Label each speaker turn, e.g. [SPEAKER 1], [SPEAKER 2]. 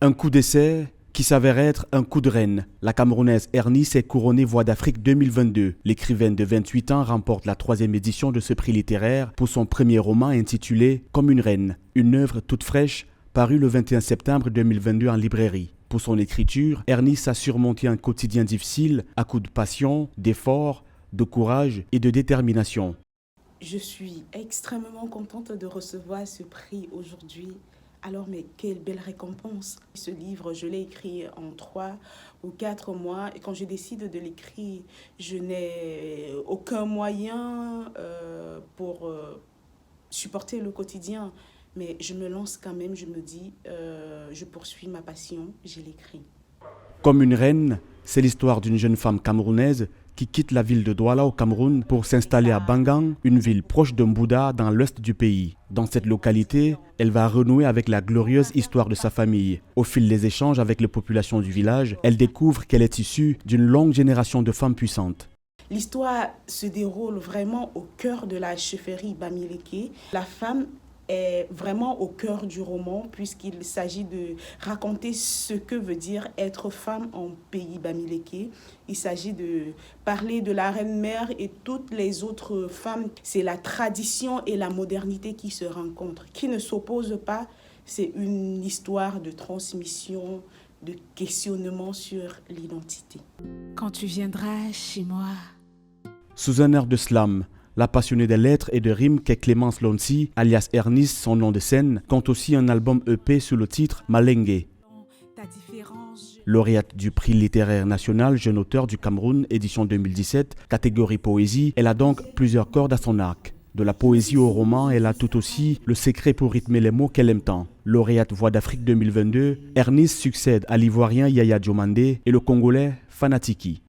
[SPEAKER 1] Un coup d'essai qui s'avère être un coup de reine. La Camerounaise Ernice est couronnée Voix d'Afrique 2022. L'écrivaine de 28 ans remporte la 3e édition de ce prix littéraire pour son premier roman intitulé Comme une reine, une œuvre toute fraîche parue le 21 septembre 2022 en librairie. Pour son écriture, Ernice a surmonté un quotidien difficile à coups de passion, d'effort, de courage et de détermination.
[SPEAKER 2] Je suis extrêmement contente de recevoir ce prix aujourd'hui. Alors, mais quelle belle récompense! Ce livre, je l'ai écrit en 3 ou 4 mois. Et quand je décide de l'écrire, je n'ai aucun moyen pour supporter le quotidien. Mais je me lance quand même, je me dis, je poursuis ma passion, je l'écris.
[SPEAKER 1] Comme une reine, c'est l'histoire d'une jeune femme camerounaise qui quitte la ville de Douala au Cameroun pour s'installer à Bangang, une ville proche de Mbouda dans l'ouest du pays. Dans cette localité, elle va renouer avec la glorieuse histoire de sa famille. Au fil des échanges avec les populations du village, elle découvre qu'elle est issue d'une longue génération de femmes puissantes.
[SPEAKER 2] L'histoire se déroule vraiment au cœur de la chefferie Bamileke. La femme est vraiment au cœur du roman puisqu'il s'agit de raconter ce que veut dire être femme en pays Bamileke. Il s'agit de parler de la reine-mère et toutes les autres femmes. C'est la tradition et la modernité qui se rencontrent, qui ne s'opposent pas. C'est une histoire de transmission, de questionnement sur l'identité.
[SPEAKER 3] Quand tu viendras chez moi.
[SPEAKER 1] Sous un air de slam, la passionnée des lettres et de rimes qu'est Clémence Lonsi, alias Ernice, son nom de scène, compte aussi un album EP sous le titre Malengue. Lauréate du prix littéraire national Jeune auteur du Cameroun, édition 2017, catégorie poésie, elle a donc plusieurs cordes à son arc. De la poésie au roman, elle a tout aussi le secret pour rythmer les mots qu'elle aime tant. Lauréate Voix d'Afrique 2022, Ernice succède à l'Ivoirien Yaya Diomandé et le Congolais Fanatiki.